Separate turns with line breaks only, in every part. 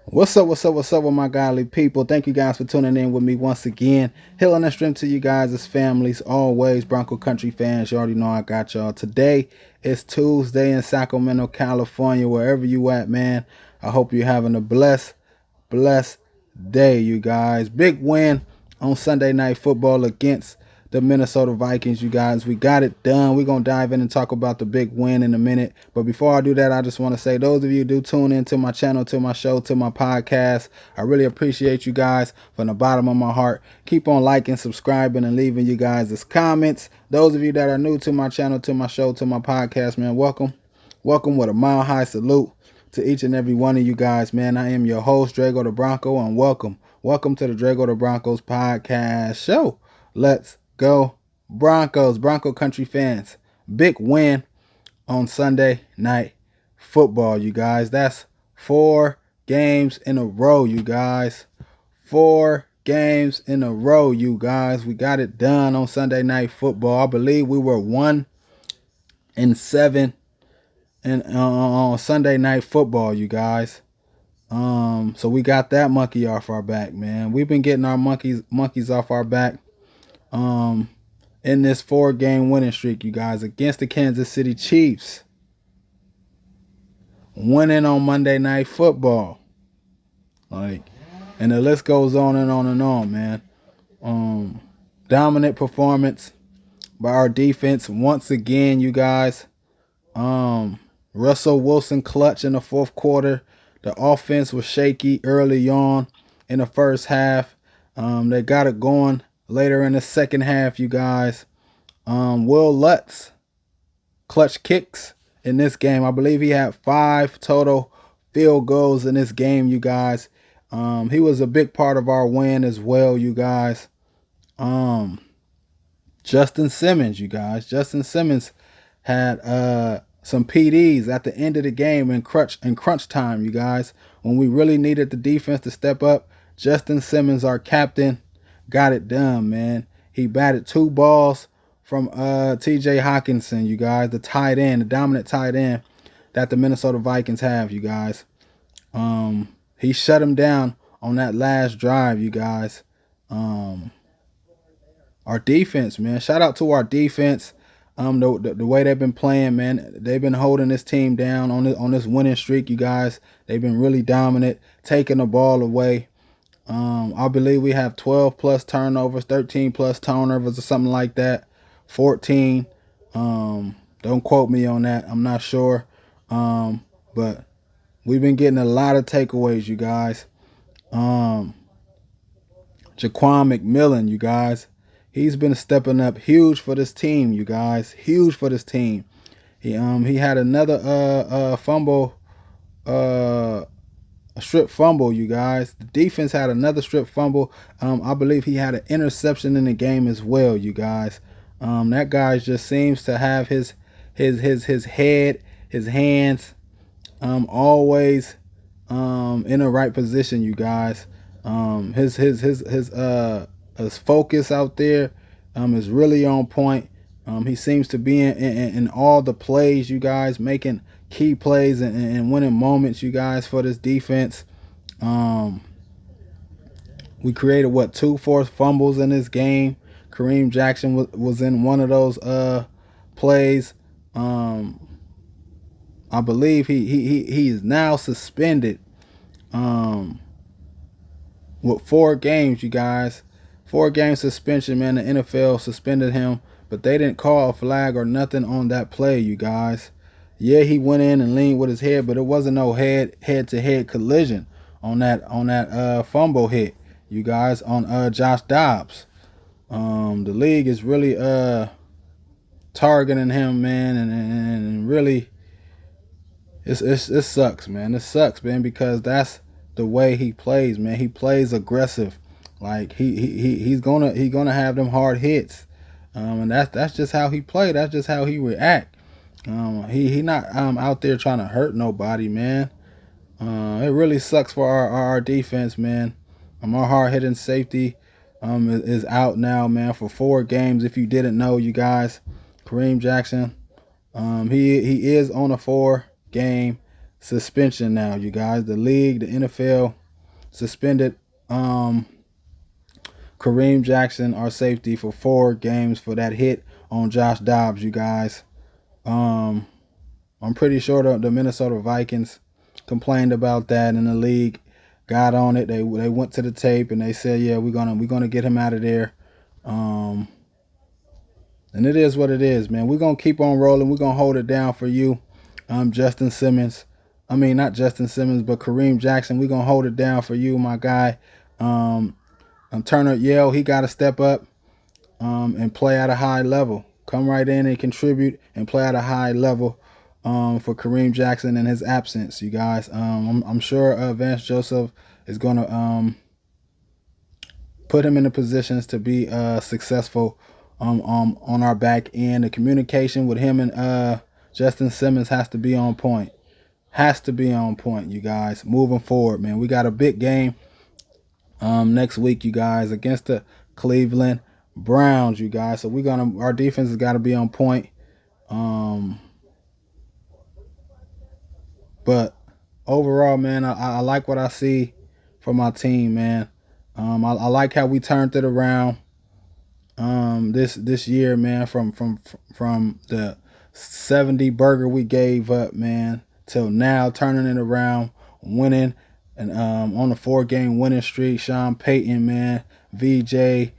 What's up with my godly people? Thank you guys for tuning in with me once again. Healing and strength to you guys as families, always. Bronco Country fans, you already know I got y'all. Today is Tuesday in Sacramento, California. Wherever you at, man, I hope you're having a blessed day, you guys. Big win on Sunday Night Football against the Minnesota Vikings, you guys. We got it done. We're going to dive in and talk about the big win in a minute. But before I do that, I just want to say those of you who do tune into my channel, to my show, to my podcast, I really appreciate you guys from the bottom of my heart. Keep on liking, subscribing, and leaving you guys' comments. Those of you that are new to my channel, to my show, to my podcast, man, welcome. Welcome with a mile high salute to each and every one of you guys, man. I am your host, Drago the Bronco, and welcome. Welcome to the Drago the Broncos podcast show. Let's go Broncos, Bronco country fans. Big win on Sunday Night Football, you guys. That's 4 games in a row, you guys. 4 games in a row, you guys. We got it done on Sunday Night Football. I believe we were 1-7 and on Sunday Night Football, you guys. So we got that monkey off our back, man. We've been getting our monkeys off our back in this 4-game winning streak, you guys, against the Kansas City Chiefs. Winning on Monday Night Football. And the list goes on and on and on, man. Dominant performance by our defense once again, you guys. Russell Wilson clutch in the fourth quarter. The offense was shaky early on in the first half. They got it going later in the second half, you guys. Will Lutz clutch kicks in this game. I believe he had 5 total field goals in this game, you guys. He was a big part of our win as well, you guys. Justin Simmons, you guys. Justin Simmons had some PDs at the end of the game in crunch time, you guys. When we really needed the defense to step up, Justin Simmons, our captain, got it done, man. He batted 2 balls from TJ Hawkinson, you guys, the tight end, the dominant tight end that the Minnesota Vikings have, you guys. He shut him down on that last drive, you guys. Our defense, man. Shout out to our defense. The way they've been playing, man. They've been holding this team down on this winning streak, you guys. They've been really dominant, taking the ball away. I believe we have 12 plus turnovers, 13 plus turnovers, or something like that. 14. Don't quote me on that. I'm not sure. But we've been getting a lot of takeaways, you guys. Jaquan McMillan, you guys. He's been stepping up huge for this team, you guys. Huge for this team. He had another fumble, a strip fumble, you guys. The defense had another strip fumble. I believe he had an interception in the game as well, you guys. That guy just seems to have his head, his hands, always in the right position, you guys. His focus out there is really on point. He seems to be in all the plays, you guys, making key plays and winning moments, you guys, for this defense. We created 2 forced fumbles in this game. Kareem Jackson was in one of those plays. I believe he is now suspended with 4 games, you guys. 4-game suspension, man. The NFL suspended him, but they didn't call a flag or nothing on that play, you guys. Yeah, he went in and leaned with his head, but it wasn't no head-to-head collision on that fumble hit, you guys, on Josh Dobbs. The league is really targeting him, man, and really it sucks, man. It sucks, man, because that's the way he plays, man. He plays aggressive. Like he's gonna have them hard hits, and that's just how he play. That's just how he react. He not out there trying to hurt nobody, man. It really sucks for our defense, man. Our hard hitting safety is out now, man, for 4 games. If you didn't know, you guys, Kareem Jackson, he is on a 4-game suspension now, you guys. The league, the NFL suspended Kareem Jackson, our safety, for 4 games for that hit on Josh Dobbs, you guys. Um, I'm pretty sure the Minnesota Vikings complained about that, and the league got on it. They went to the tape and they said, yeah, we're gonna get him out of there. Um, and it is what it is, man. We're gonna keep on rolling. We're gonna hold it down for you, Justin Simmons. I mean, not Justin Simmons, but Kareem Jackson. We're gonna hold it down for you, my guy. Um, Turner Yell, he got to step up and play at a high level. Come right in and contribute and play at a high level for Kareem Jackson in his absence, you guys. I'm sure Vance Joseph is going to put him in the positions to be successful on our back end. The communication with him and Justin Simmons has to be on point. Has to be on point, you guys. Moving forward, man. We got a big game next week, you guys, against the Cleveland Browns, you guys. So our defense has got to be on point. But overall, man, I like what I see from my team, man. I like how we turned it around this year, man. From the 70 burger we gave up, man, till now turning it around, winning, and on a 4-game winning streak. Sean Payton, man, VJ,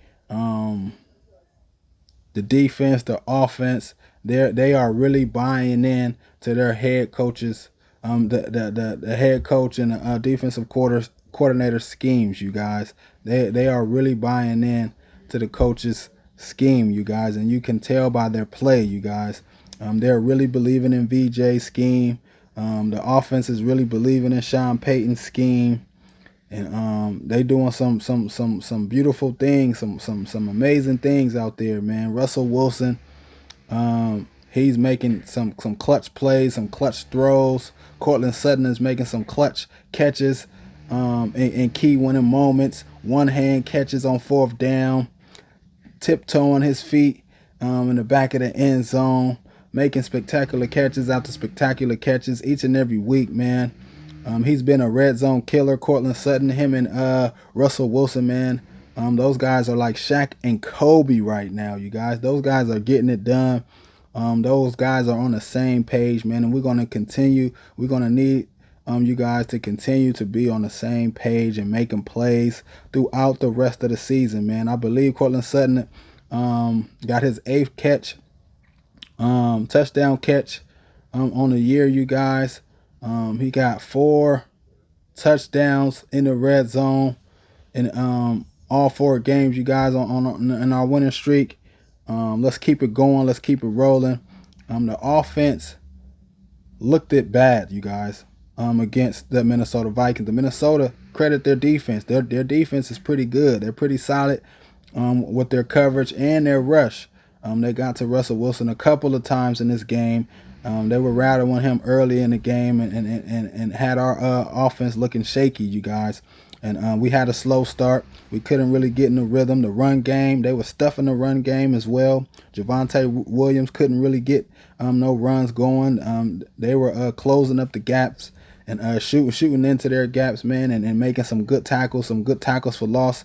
the defense, the offense, they are really buying in to their head coaches, the head coach and the defensive coordinator schemes, you guys. They are really buying in to the coach's scheme, you guys, and you can tell by their play, you guys. They're really believing in VJ's scheme. The offense is really believing in Sean Payton's scheme. And they doing some beautiful things, some amazing things out there, man. Russell Wilson, he's making some clutch plays, some clutch throws. Cortland Sutton is making some clutch catches in key winning moments. One hand catches on 4th down, tiptoeing his feet in the back of the end zone, making spectacular catches after spectacular catches each and every week, man. He's been a red zone killer. Cortland Sutton, him and Russell Wilson, man. Those guys are like Shaq and Kobe right now, you guys. Those guys are getting it done. Those guys are on the same page, man, and we're going to continue. We're going to need you guys to continue to be on the same page and making plays throughout the rest of the season, man. I believe Cortland Sutton got his 8th catch, touchdown catch on the year, you guys. He got 4 touchdowns in the red zone in all 4 games, you guys, in our winning streak. Let's keep it going. Let's keep it rolling. The offense looked it bad, you guys, against the Minnesota Vikings. The Minnesota, credit their defense. Their defense is pretty good. They're pretty solid with their coverage and their rush. They got to Russell Wilson a couple of times in this game. They were rattling him early in the game and had our offense looking shaky, you guys. And we had a slow start. We couldn't really get in the rhythm. The run game, they were stuffing the run game as well. Javonte Williams couldn't really get no runs going. They were closing up the gaps and shooting into their gaps, man, and making some good tackles for loss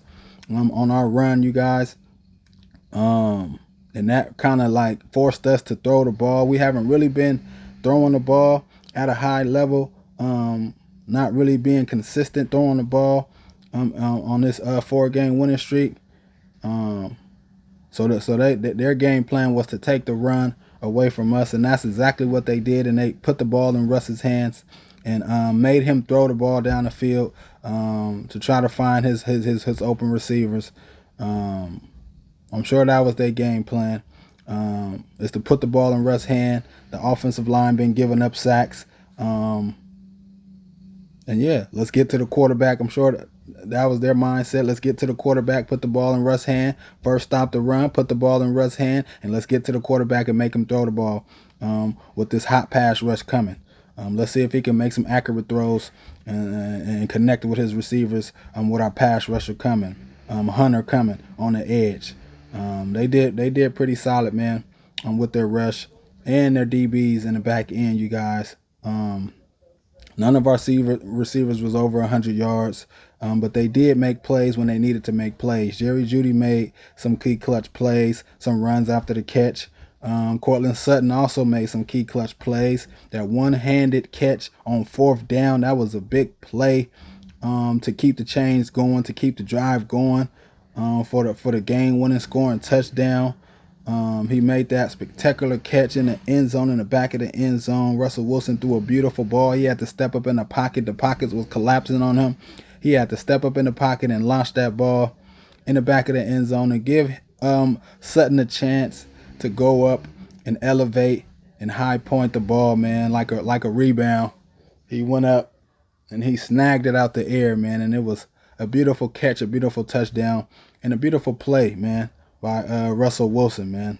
on our run, you guys. And that kind of like forced us to throw the ball. We haven't really been throwing the ball at a high level. Not really being consistent throwing the ball on this 4-game winning streak. So their game plan was to take the run away from us, and that's exactly what they did. And they put the ball in Russ's hands and made him throw the ball down the field to try to find his open receivers. I'm sure that was their game plan. Is to put the ball in Russ' hand. The offensive line been giving up sacks. And yeah, let's get to the quarterback. I'm sure that was their mindset. Let's get to the quarterback, put the ball in Russ' hand. First stop the run, put the ball in Russ' hand, and let's get to the quarterback and make him throw the ball with this hot pass rush coming. Let's see if he can make some accurate throws and connect with his receivers with our pass rusher coming. Hunter coming on the edge. They did pretty solid, man, with their rush and their DBs in the back end, you guys. None of our receivers was over 100 yards, but they did make plays when they needed to make plays. Jerry Jeudy made some key clutch plays, some runs after the catch. Cortland Sutton also made some key clutch plays. That one-handed catch on fourth down, that was a big play to keep the chains going, to keep the drive going, for the game-winning scoring touchdown. He made that spectacular catch in the end zone, in the back of the end zone. Russell Wilson threw a beautiful ball. He had to step up in the pocket. The pockets was collapsing on him. He had to step up in the pocket and launch that ball in the back of the end zone and give Sutton a chance to go up and elevate and high point the ball, man, like a rebound. He went up and he snagged it out the air, man, and it was a beautiful catch, a beautiful touchdown, and a beautiful play, man, by Russell Wilson, man.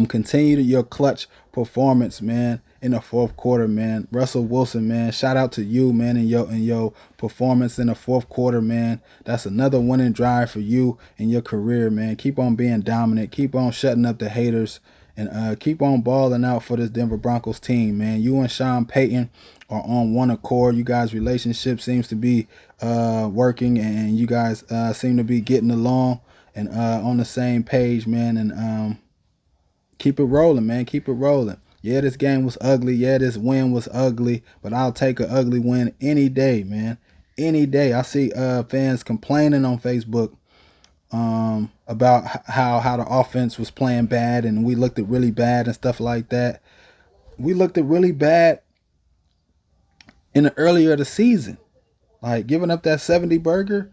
Continue your clutch performance, man, in the fourth quarter, man. Russell Wilson, man, shout out to you, man, and your performance in the fourth quarter, man. That's another winning drive for you in your career, man. Keep on being dominant. Keep on shutting up the haters, and keep on balling out for this Denver Broncos team, man. You and Sean Payton are on one accord. You guys' relationship seems to be working, and you guys seem to be getting along and on the same page, man. And keep it rolling, man. Keep it rolling. Yeah, this game was ugly. Yeah, this win was ugly, but I'll take an ugly win any day, man. Any day. I see fans complaining on Facebook about how the offense was playing bad and we looked at really bad and stuff like that. We looked at really bad in the earlier of the season, like giving up that 70 burger,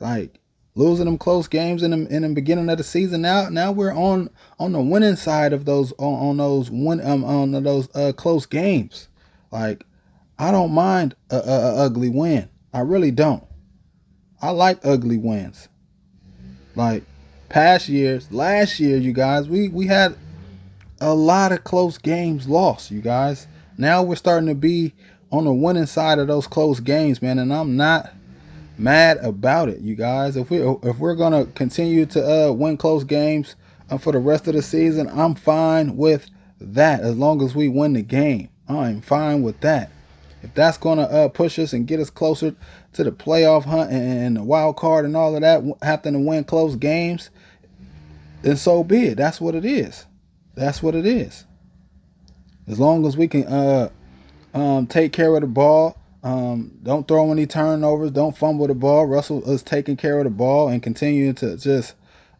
like losing them close games in the beginning of the season. Now we're on the winning side of those on those on those close games. Like I don't mind a ugly win. I really don't. I like ugly wins. Like past years, last year, you guys, we had a lot of close games lost, you guys. Now we're starting to be on the winning side of those close games, man, and I'm not mad about it, you guys. If we're gonna continue to win close games for the rest of the season, I'm fine with that. As long as we win the game, I'm fine with that. If that's gonna push us and get us closer to the playoff hunt and the wild card and all of that, having to win close games, then so be it. That's what it is. That's what it is. As long as we can take care of the ball, don't throw any turnovers, don't fumble the ball. Russell is taking care of the ball and continuing to just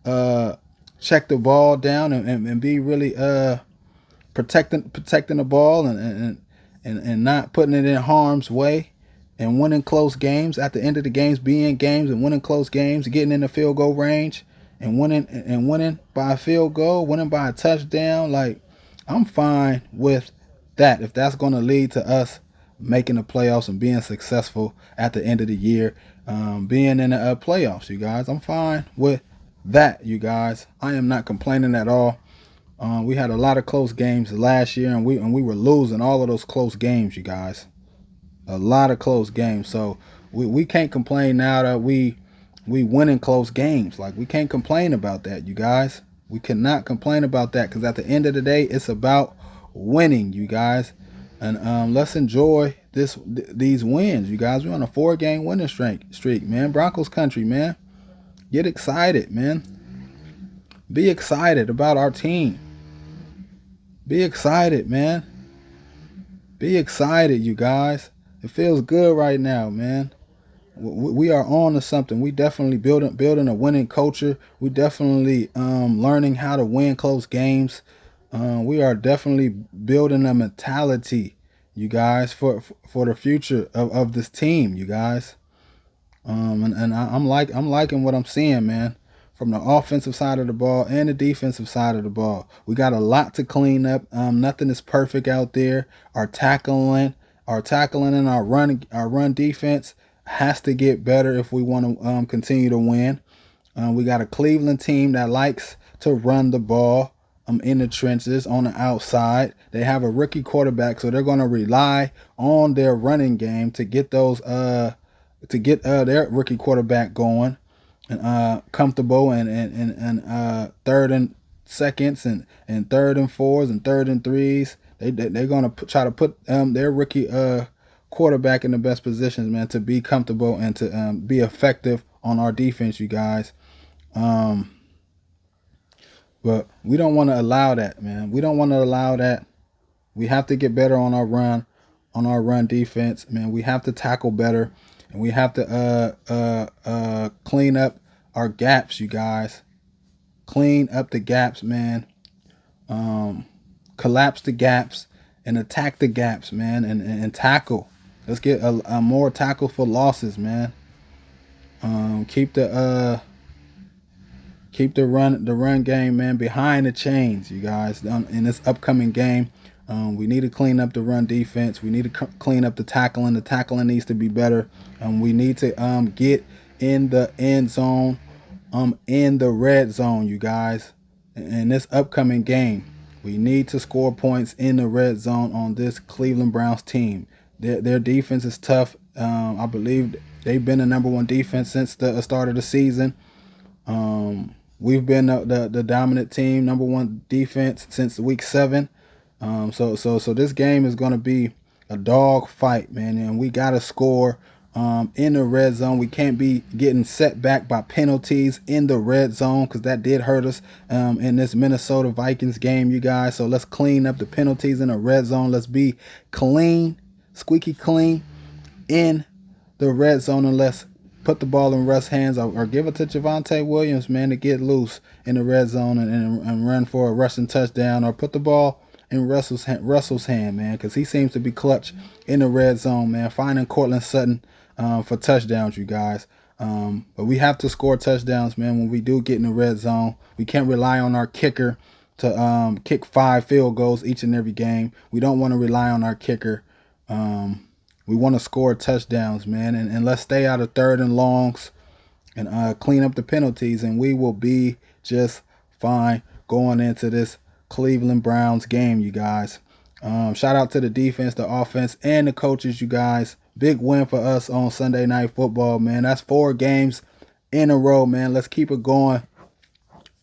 check the ball down and be really protecting the ball and not putting it in harm's way and winning close games. At the end of the games, being games and winning close games, getting in the field goal range and winning by a field goal, winning by a touchdown. Like I'm fine with that if that's going to lead to us making the playoffs and being successful at the end of the year, being in the playoffs, you guys. I'm fine with that, you guys. I am not complaining at all. We had a lot of close games last year, and we were losing all of those close games, you guys. A lot of close games. So we can't complain now that we winning close games. Like we can't complain about that, you guys. We cannot complain about that because at the end of the day, it's about winning, you guys. And let's enjoy these wins, you guys. We're on a 4-game winning streak, man. Broncos country, man. Get excited, man. Be excited about our team. Be excited, man. Be excited, you guys. It feels good right now, man. We are on to something. We definitely building a winning culture. We definitely learning how to win close games. We are definitely building a mentality, you guys, for the future of this team, you guys. I'm liking what I'm seeing, man, from the offensive side of the ball and the defensive side of the ball. We got a lot to clean up. Nothing is perfect out there. Our tackling and our run defense has to get better if we want to continue to win. We got a Cleveland team that likes to run the ball in the trenches on the outside. They have a rookie quarterback, so they're going to rely on their running game to get their rookie quarterback going and comfortable and third and seconds and third and fours and third and threes. They're going to try to put their rookie quarterback in the best positions, man, to be comfortable and to be effective on our defense, you guys. Um, but we don't want to allow that, man. We don't want to allow that. We have to get better on our run defense, man. We have to tackle better, and we have to clean up our gaps, you guys. Clean up the gaps, man. Collapse the gaps and attack the gaps, man, and tackle. Let's get a more tackle for losses, man. Keep the run game, man, behind the chains, you guys. In this upcoming game, we need to clean up the run defense. We need to clean up the tackling. The tackling needs to be better. We need to get in the end zone, in the red zone, you guys. In this upcoming game, we need to score points in the red zone on this Cleveland Browns team. Their defense is tough. I believe they've been the number 1 defense since the start of the season. We've been the dominant team, number 1 defense since week 7. So this game is going to be a dog fight, man, and we got to score in the red zone. We can't be getting set back by penalties in the red zone, because that did hurt us in this Minnesota Vikings game, you guys. So let's clean up the penalties in the red zone. Let's be clean, squeaky clean in the red zone, and let's put the ball in Russ' hands, or give it to Javonte Williams, man, to get loose in the red zone and run for a rushing touchdown, or put the ball in Russell's hand, man, because he seems to be clutch in the red zone, man, finding Cortland Sutton for touchdowns, you guys. But we have to score touchdowns, man, when we do get in the red zone. We can't rely on our kicker to kick 5 field goals each and every game. We don't want to rely on our kicker. We want to score touchdowns, man, and let's stay out of 3rd and longs and clean up the penalties, and we will be just fine going into this Cleveland Browns game, you guys. Shout out to the defense, the offense, and the coaches, you guys. Big win for us on Sunday Night Football, man. That's 4 games in a row, man. Let's keep it going.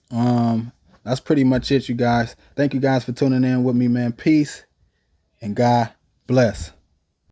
That's pretty much it, you guys. Thank you guys for tuning in with me, man. Peace and God bless.